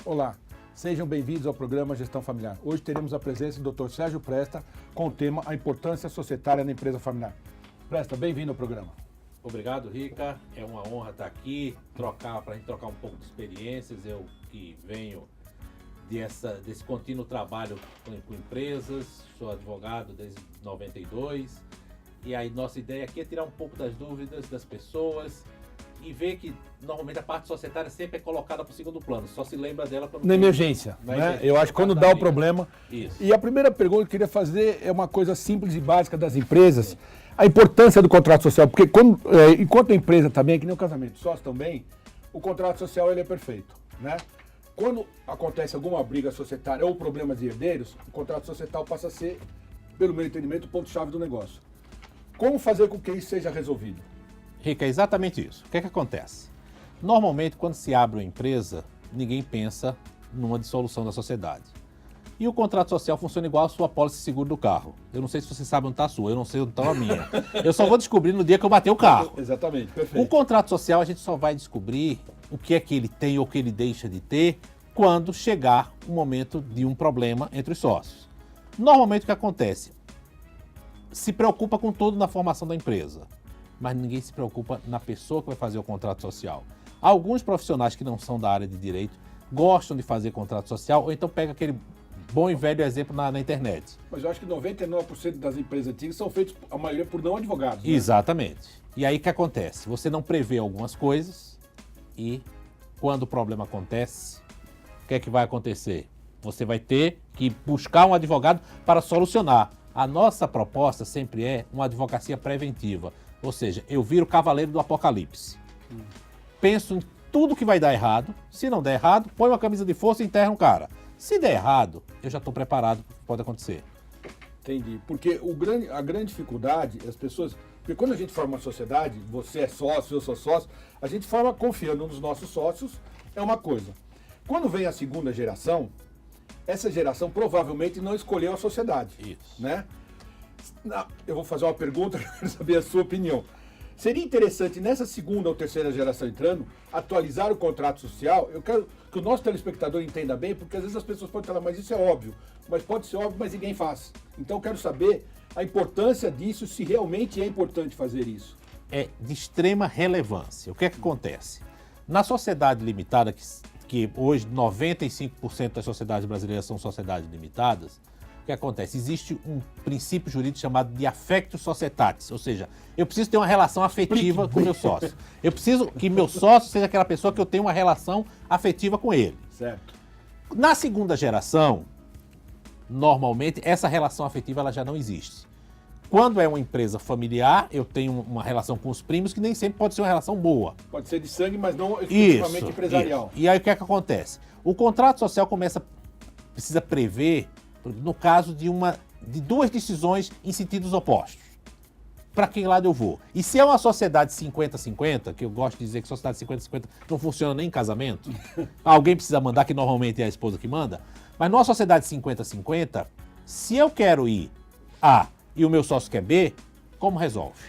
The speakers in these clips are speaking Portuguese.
Olá, sejam bem-vindos ao programa Gestão Familiar. Hoje teremos a presença do Dr. Sérgio Presta com o tema A Importância Societária na Empresa Familiar. Presta, bem-vindo ao programa. Obrigado, Rica. É uma honra estar aqui, para a gente trocar um pouco de experiências. Eu que venho desse contínuo trabalho com empresas, sou advogado desde 92. E aí nossa ideia aqui é tirar um pouco das dúvidas das pessoas e ver que normalmente a parte societária sempre é colocada para o segundo plano, só se lembra dela quando... Na emergência, né? Eu acho que quando dá o problema... Isso. E a primeira pergunta que eu queria fazer é uma coisa simples e básica das empresas, a importância do contrato social, porque enquanto a empresa também, que nem o casamento, sócio também, o contrato social ele é perfeito, né? Quando acontece alguma briga societária ou problemas de herdeiros, o contrato societal passa a ser, pelo meu entendimento, o ponto-chave do negócio. Como fazer com que isso seja resolvido? Rica, é exatamente isso. O que é que acontece? Normalmente, quando se abre uma empresa, ninguém pensa numa dissolução da sociedade. E o contrato social funciona igual a sua pólice de seguro do carro. Eu não sei se você sabe onde está a sua, eu não sei onde está a minha. Eu só vou descobrir no dia que eu bater o carro. Exatamente, perfeito. O contrato social a gente só vai descobrir o que é que ele tem ou o que ele deixa de ter quando chegar o momento de um problema entre os sócios. Normalmente o que acontece? Se preocupa com tudo na formação da empresa, mas ninguém se preocupa na pessoa que vai fazer o contrato social. Alguns profissionais que não são da área de direito gostam de fazer contrato social, ou então pega aquele bom e velho exemplo na internet. Mas eu acho que 99% das empresas antigas são feitas, a maioria, por não advogados. Né? Exatamente. E aí o que acontece? Você não prevê algumas coisas e quando o problema acontece, o que é que vai acontecer? Você vai ter que buscar um advogado para solucionar. A nossa proposta sempre é uma advocacia preventiva. Ou seja, eu viro cavaleiro do apocalipse. Penso em tudo que vai dar errado. Se não der errado, põe uma camisa de força e enterra um cara. Se der errado, eu já estou preparado para o que pode acontecer. Entendi. Porque a grande dificuldade, as pessoas... Porque quando a gente forma uma sociedade, você é sócio, eu sou sócio, a gente forma confiando nos nossos sócios, é uma coisa. Quando vem a segunda geração, essa geração provavelmente não escolheu a sociedade. Isso. Né? Eu vou fazer uma pergunta, eu quero saber a sua opinião. Seria interessante, nessa segunda ou terceira geração entrando, atualizar o contrato social? Eu quero que o nosso telespectador entenda bem, porque às vezes as pessoas podem falar, mas isso é óbvio. Mas pode ser óbvio, mas ninguém faz. Então eu quero saber a importância disso, se realmente é importante fazer isso. É de extrema relevância. O que é que acontece? Na sociedade limitada, que hoje 95% das sociedades brasileiras são sociedades limitadas, o que acontece? Existe um princípio jurídico chamado de affectus societatis, ou seja, eu preciso ter uma relação afetiva com o meu sócio. Eu preciso que meu sócio seja aquela pessoa que eu tenho uma relação afetiva com ele. Certo. Na segunda geração, normalmente, essa relação afetiva ela já não existe. Quando é uma empresa familiar, eu tenho uma relação com os primos que nem sempre pode ser uma relação boa. Pode ser de sangue, mas não exclusivamente empresarial. Isso. E aí o que é que acontece? O contrato social precisa prever, no caso de duas decisões em sentidos opostos. Para que lado eu vou? E se é uma sociedade 50-50, que eu gosto de dizer que sociedade 50-50 não funciona nem em casamento, alguém precisa mandar, que normalmente é a esposa que manda, mas numa sociedade 50-50, se eu quero ir A e o meu sócio quer B, como resolve?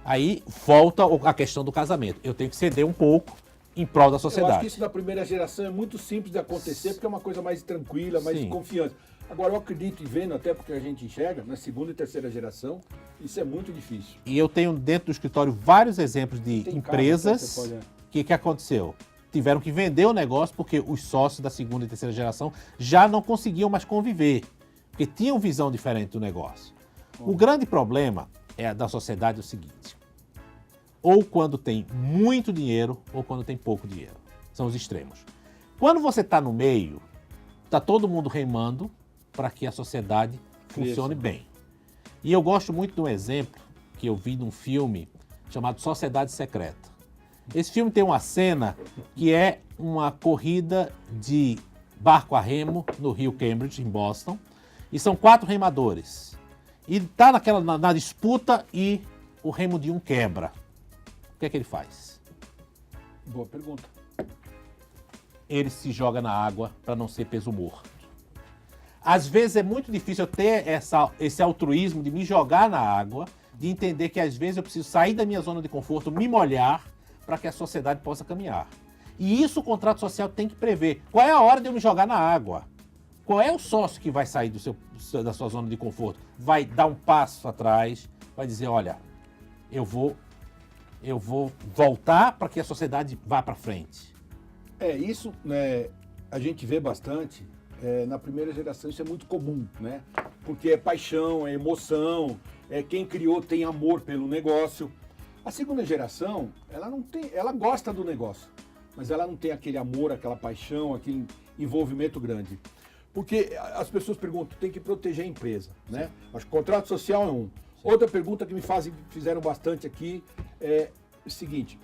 Aí volta a questão do casamento. Eu tenho que ceder um pouco em prol da sociedade. Eu acho que isso na primeira geração é muito simples de acontecer, porque é uma coisa mais tranquila, mais de confiança. Agora, eu acredito e vendo, até porque a gente enxerga, na segunda e terceira geração, isso é muito difícil. E eu tenho dentro do escritório vários exemplos de empresas que aconteceu. Tiveram que vender o negócio porque os sócios da segunda e terceira geração já não conseguiam mais conviver, porque tinham visão diferente do negócio. O grande problema da sociedade é o seguinte: ou quando tem muito dinheiro ou quando tem pouco dinheiro. São os extremos. Quando você está no meio, está todo mundo remando para que a sociedade funcione bem. E eu gosto muito de um exemplo que eu vi num filme chamado Sociedade Secreta. Esse filme tem uma cena que é uma corrida de barco a remo no rio Cambridge, em Boston, e são 4 remadores. E está na disputa e o remo de um quebra. O que é que ele faz? Boa pergunta. Ele se joga na água para não ser peso morto. Às vezes é muito difícil eu ter esse altruísmo de me jogar na água, de entender que às vezes eu preciso sair da minha zona de conforto, me molhar, para que a sociedade possa caminhar. E isso o contrato social tem que prever. Qual é a hora de eu me jogar na água? Qual é o sócio que vai sair da sua zona de conforto? Vai dar um passo atrás, vai dizer, olha, eu vou voltar para que a sociedade vá para frente. Isso, né, a gente vê bastante, na primeira geração isso é muito comum, né? Porque é paixão, é emoção, quem criou tem amor pelo negócio. A segunda geração, ela não tem, ela gosta do negócio, mas ela não tem aquele amor, aquela paixão, aquele envolvimento grande. Porque as pessoas perguntam, tem que proteger a empresa, né? Acho que o contrato social é um. Sim. Outra pergunta que me fizeram bastante aqui é o seguinte,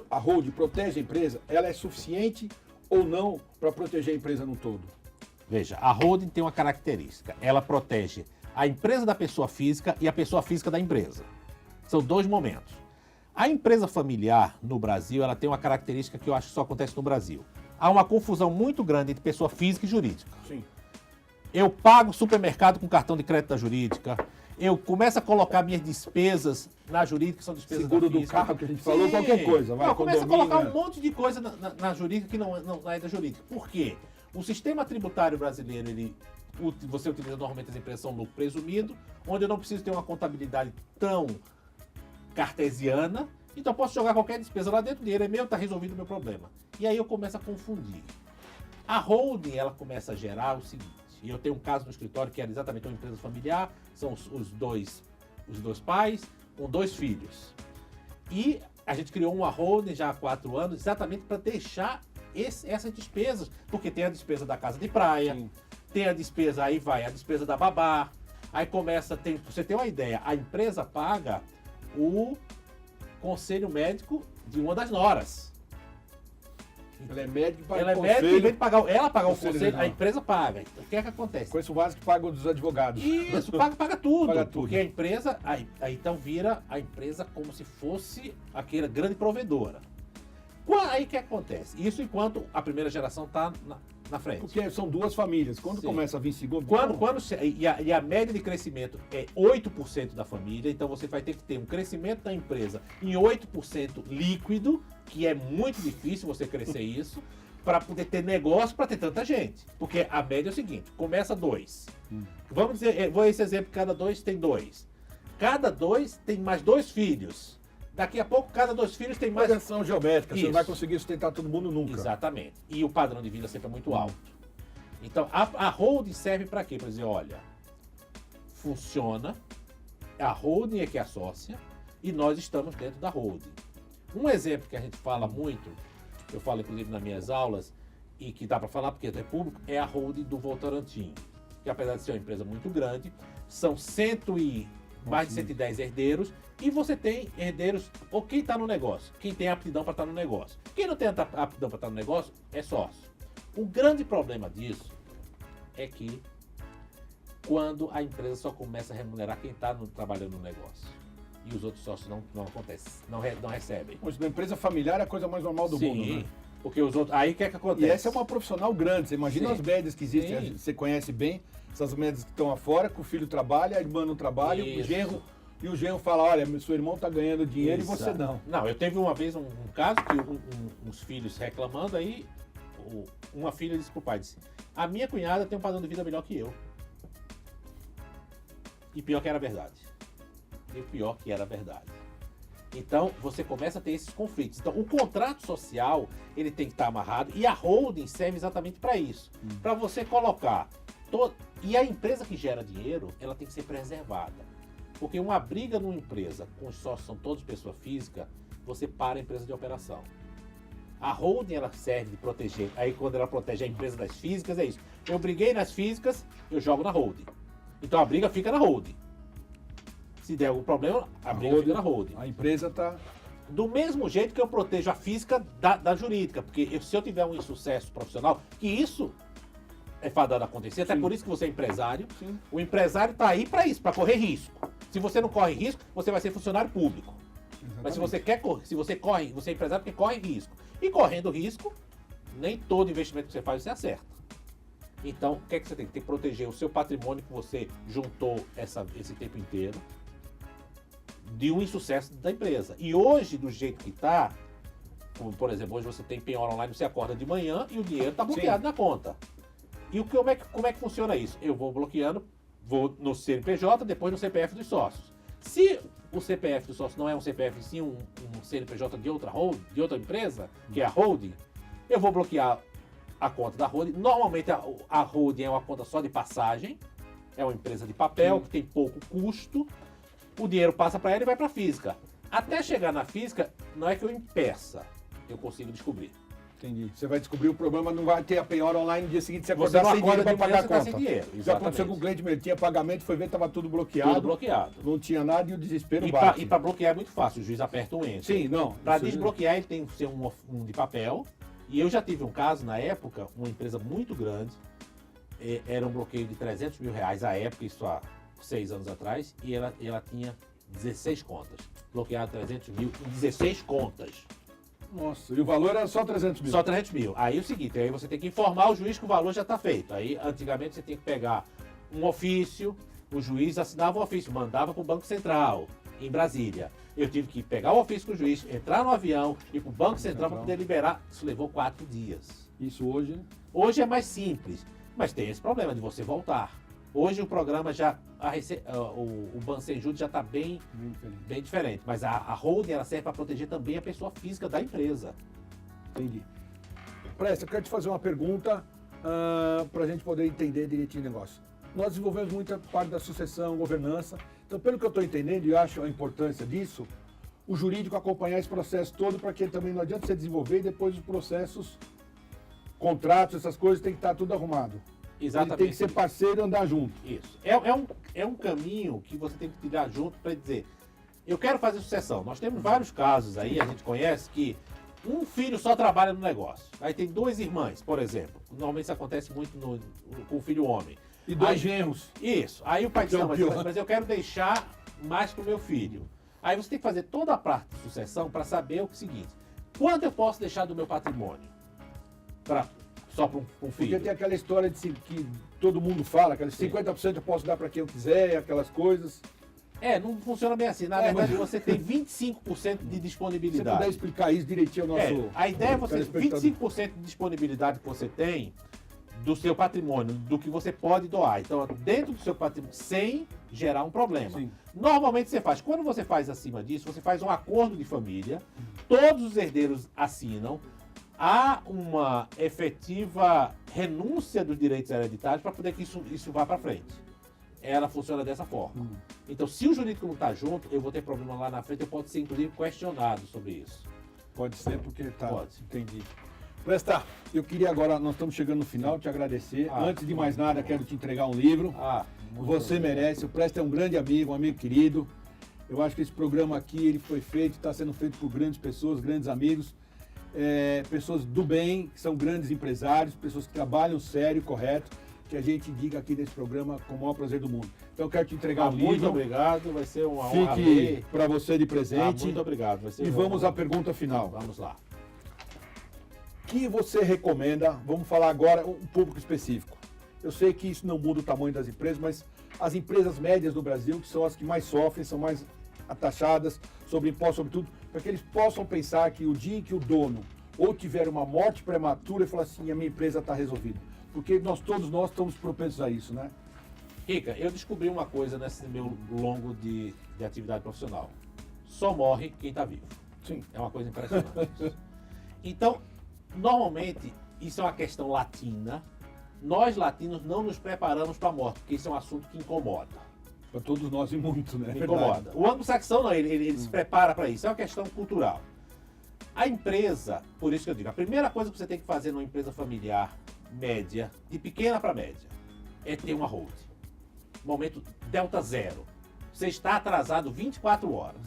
a holding protege a empresa, ela é suficiente ou não para proteger a empresa no todo? Veja, a holding tem uma característica, ela protege a empresa da pessoa física e a pessoa física da empresa. São dois momentos. A empresa familiar no Brasil, ela tem uma característica que eu acho que só acontece no Brasil. Há uma confusão muito grande entre pessoa física e jurídica. Sim. Eu pago supermercado com cartão de crédito da jurídica, eu começo a colocar minhas despesas na jurídica, que são despesas seguro da física. Do carro que a gente falou, qualquer coisa. Vai, começa a colocar um monte de coisa na jurídica que não é da jurídica. Por quê? O sistema tributário brasileiro, você utiliza normalmente as empresas são lucro presumido, onde eu não preciso ter uma contabilidade tão cartesiana, então eu posso jogar qualquer despesa lá dentro, o dinheiro é meu, está resolvido o meu problema. E aí eu começo a confundir. A holding, ela começa a gerar o seguinte, e eu tenho um caso no escritório que era exatamente uma empresa familiar, são os dois pais com 2 filhos. E a gente criou uma holding já há 4 anos, exatamente para deixar essas despesas, porque tem a despesa da casa de praia, sim, tem a despesa, aí vai, a despesa da babá, aí começa, você tem uma ideia, a empresa paga o conselho médico de uma das noras. Ela é médica e paga ela o conselho. Em vez de ela pagar o conselho, a empresa paga. Então, o que é que acontece? Conheço vários que pagam dos advogados. Isso, paga tudo. Paga tudo. Porque a empresa, aí então vira a empresa como se fosse aquela grande provedora. Aí o que acontece? Isso enquanto a primeira geração está na frente. Porque são 2 famílias. Quando começa a vir segundo... E a média de crescimento é 8% da família, então você vai ter que ter um crescimento da empresa em 8% líquido, que é muito difícil você crescer isso, para poder ter negócio para ter tanta gente. Porque a média é o seguinte, começa 2. Vamos dizer, vou esse exemplo, cada 2 tem 2. Cada 2 tem mais 2 filhos. Daqui a pouco, cada 2 filhos tem mais... Progressão geométrica, você não vai conseguir sustentar todo mundo nunca. Exatamente. E o padrão de vida sempre é muito alto. Então, a holding serve para quê? Para dizer, olha, funciona, a holding é que é a sócia, e nós estamos dentro da holding. Um exemplo que a gente fala muito, eu falo inclusive nas minhas aulas, e que dá para falar porque é público, é a holding do Votorantim. Que apesar de ser uma empresa muito grande, são mais de 110 herdeiros, e você tem herdeiros, ou quem está no negócio, quem tem aptidão para estar no negócio. Quem não tem aptidão para estar no negócio é sócio. O grande problema disso é que quando a empresa só começa a remunerar quem está trabalhando no negócio. E os outros sócios não acontecem, não recebem. Mas na empresa familiar é a coisa mais normal do mundo, né? Porque os outros. Aí o que é que acontece? E essa é uma profissional grande. Você imagina as médias que existem, você conhece bem, essas médias que estão afora, que o filho trabalha, a irmã não trabalha, o genro fala, olha, seu irmão está ganhando dinheiro e você não. Não, eu teve uma vez um caso que uns filhos reclamando, aí uma filha disse pro pai, disse, a minha cunhada tem um padrão de vida melhor que eu. E pior que era verdade. Então, você começa a ter esses conflitos. Então, o contrato social, ele tem que estar amarrado, e a holding serve exatamente para isso. Para você colocar... E a empresa que gera dinheiro, ela tem que ser preservada. Porque uma briga numa empresa, com os sócios são todos pessoa física, você para a empresa de operação. A holding, ela serve de proteger. Aí, quando ela protege a empresa das físicas, é isso. Eu briguei nas físicas, eu jogo na holding. Então, a briga fica na holding. Se der algum problema, a briga fica na holding. A empresa está... Do mesmo jeito que eu protejo a física da jurídica, porque se eu tiver um insucesso profissional, que isso é fadado a acontecer, até por isso que você é empresário. Sim. O empresário está aí para isso, para correr risco. Se você não corre risco, você vai ser funcionário público. Exatamente. Mas se você você é empresário porque corre risco. E correndo risco, nem todo investimento que você faz você acerta. Então, o que é que você tem? Tem que proteger o seu patrimônio que você juntou esse tempo inteiro de um insucesso da empresa. E hoje, do jeito que está, Como, por exemplo, hoje você tem penhora online, você acorda de manhã e o dinheiro está bloqueado na conta. E como é que funciona isso? Eu vou bloqueando, vou no CNPJ, depois no CPF dos sócios. Se o CPF do sócio não é um CPF, sim um CNPJ de outra empresa, que é a holding, eu vou bloquear a conta da holding. Normalmente a holding é uma conta só de passagem, é uma empresa de papel que tem pouco custo, o dinheiro passa para ela e vai para a física. Até chegar na física, não é que eu impeça, eu consigo descobrir. Entendi. Você vai descobrir o problema, não vai ter a penhora online no dia seguinte, você Você acordar não sem dinheiro acorda para de manhã, pagar a você tá conta. sem dinheiro. Já aconteceu com o cliente mesmo, tinha pagamento, foi ver, estava tudo bloqueado. Tudo bloqueado. Não tinha nada e o desespero E bate. para bloquear é muito fácil, o juiz aperta um enter. Sim, não. Para isso- desbloquear ele tem que ser um de papel. E eu já tive um caso na época, uma empresa muito grande, era um bloqueio de 300 mil reais à época, isso há 6 anos atrás, e ela tinha 16 contas. Bloqueado 300 mil em 16 contas. Nossa, e o valor era só 300 mil. Só 300 mil. Aí é o seguinte, aí você tem que informar o juiz que o valor já está feito. Aí antigamente você tinha que pegar um ofício, o juiz assinava o ofício, mandava para o Banco Central, em Brasília. Eu tive que pegar o ofício com o juiz, entrar no avião, ir para o Banco Central para poder liberar. Isso levou 4 dias. Isso hoje... Hoje é mais simples, mas tem esse problema de você voltar. Hoje o programa já, o Banco Sem Juros já está bem diferente, mas a holding ela serve para proteger também a pessoa física da empresa. Entendi. Presta, eu quero te fazer uma pergunta para a gente poder entender direitinho o negócio. Nós desenvolvemos muita parte da sucessão, governança. Então, pelo que eu estou entendendo e acho a importância disso, o jurídico acompanhar esse processo todo para que também não adianta você desenvolver e depois os processos, contratos, essas coisas, tem que estar tudo arrumado. Exatamente. Ele tem que ser parceiro e andar junto. Isso. É um caminho que você tem que tirar junto para dizer, eu quero fazer sucessão. Nós temos vários casos aí, a gente conhece, que um filho só trabalha no negócio. Aí tem 2 irmãs, por exemplo. Normalmente isso acontece muito com o filho homem. E 2 genros. Isso. Aí o pai diz, Que é o não, pior. mas eu quero deixar mais pro meu filho. Aí você tem que fazer toda a parte de sucessão para saber o seguinte, quanto eu posso deixar do meu patrimônio só para um filho? Porque tem aquela história que todo mundo fala, aqueles 50% eu posso dar para quem eu quiser, aquelas coisas. Não funciona bem assim. Na verdade, você tem 25% de Se você disponibilidade. puder explicar isso direitinho ao nosso... A ideia é você, telespectador. 25% de disponibilidade que você tem do seu patrimônio, do que você pode doar. Então, dentro do seu patrimônio, sem gerar um problema. Sim. Normalmente você faz, quando você faz acima disso, você faz um acordo de família, todos os herdeiros assinam, há uma efetiva renúncia dos direitos hereditários para poder que isso vá para frente. Ela funciona dessa forma. Então, se o jurídico não está junto, eu vou ter problema lá na frente, eu posso ser, inclusive, questionado sobre isso. Pode ser, porque tá. Pode. Entendi. Presta, eu queria agora, nós estamos chegando no final, te agradecer. Antes de mais nada, quero te entregar um livro. Você merece. O Presta é um grande amigo, um amigo querido. Eu acho que esse programa aqui, ele foi feito, está sendo feito por grandes pessoas, grandes amigos. Pessoas do bem, que são grandes empresários, pessoas que trabalham sério, correto, que a gente diga aqui nesse programa com o maior prazer do mundo. Então eu quero te entregar um livro. Muito obrigado, vai ser uma honra. Fique para você de presente. Muito obrigado. Vai ser E uma vamos honra. à pergunta final. Vamos lá. O que você recomenda? Vamos falar agora um público específico. Eu sei que isso não muda o tamanho das empresas, mas as empresas médias do Brasil, que são as que mais sofrem, são mais ataxadas sobre impostos, sobre tudo, para que eles possam pensar que o dia em que o dono ou tiver uma morte prematura e falar assim, a minha empresa está resolvida. Porque todos nós estamos propensos a isso, né? Rica, eu descobri uma coisa nesse meu longo de atividade profissional. Só morre quem está vivo. Sim. É uma coisa impressionante. Isso. Então, normalmente, isso é uma questão latina. Nós, latinos, não nos preparamos para a morte, porque isso é um assunto que incomoda. Para todos nós e muito, né? Incomoda. O anglo-saxão não, ele se prepara para isso. É uma questão cultural. A empresa, por isso que eu digo, a primeira coisa que você tem que fazer numa empresa familiar média, de pequena para média, é ter uma holding. Momento delta zero. Você está atrasado 24 horas.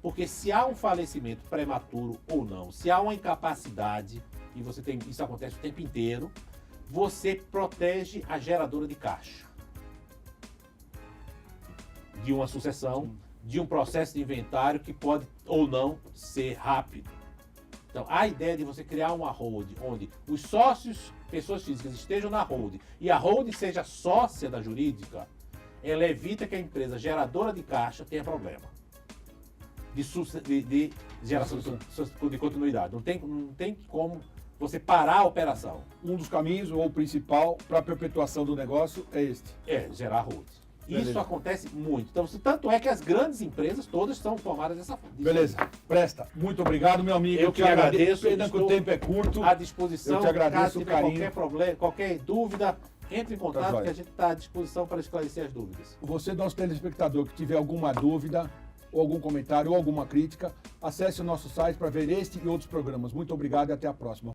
Porque se há um falecimento prematuro ou não, se há uma incapacidade, e isso acontece o tempo inteiro, você protege a geradora de caixa. De uma sucessão, de um processo de inventário que pode ou não ser rápido. Então, a ideia de você criar uma holding onde os sócios, pessoas físicas, estejam na holding e a holding seja sócia da jurídica, ela evita que a empresa geradora de caixa tenha problema. de geração de continuidade. Não tem como você parar a operação. Um dos caminhos, ou o principal, para a perpetuação do negócio é este. É, gerar hold. Beleza. Isso acontece muito. Então, tanto é que as grandes empresas todas são formadas dessa forma. Beleza, presta. Muito obrigado, meu amigo. Eu que agradeço. Pena que o tempo é curto. À disposição. Eu te agradeço caso o tiver carinho. qualquer problema, qualquer dúvida, entre em contato joia. que a gente está à disposição para esclarecer as dúvidas. Você, nosso telespectador, que tiver alguma dúvida, ou algum comentário, ou alguma crítica, acesse o nosso site para ver este e outros programas. Muito obrigado e até a próxima.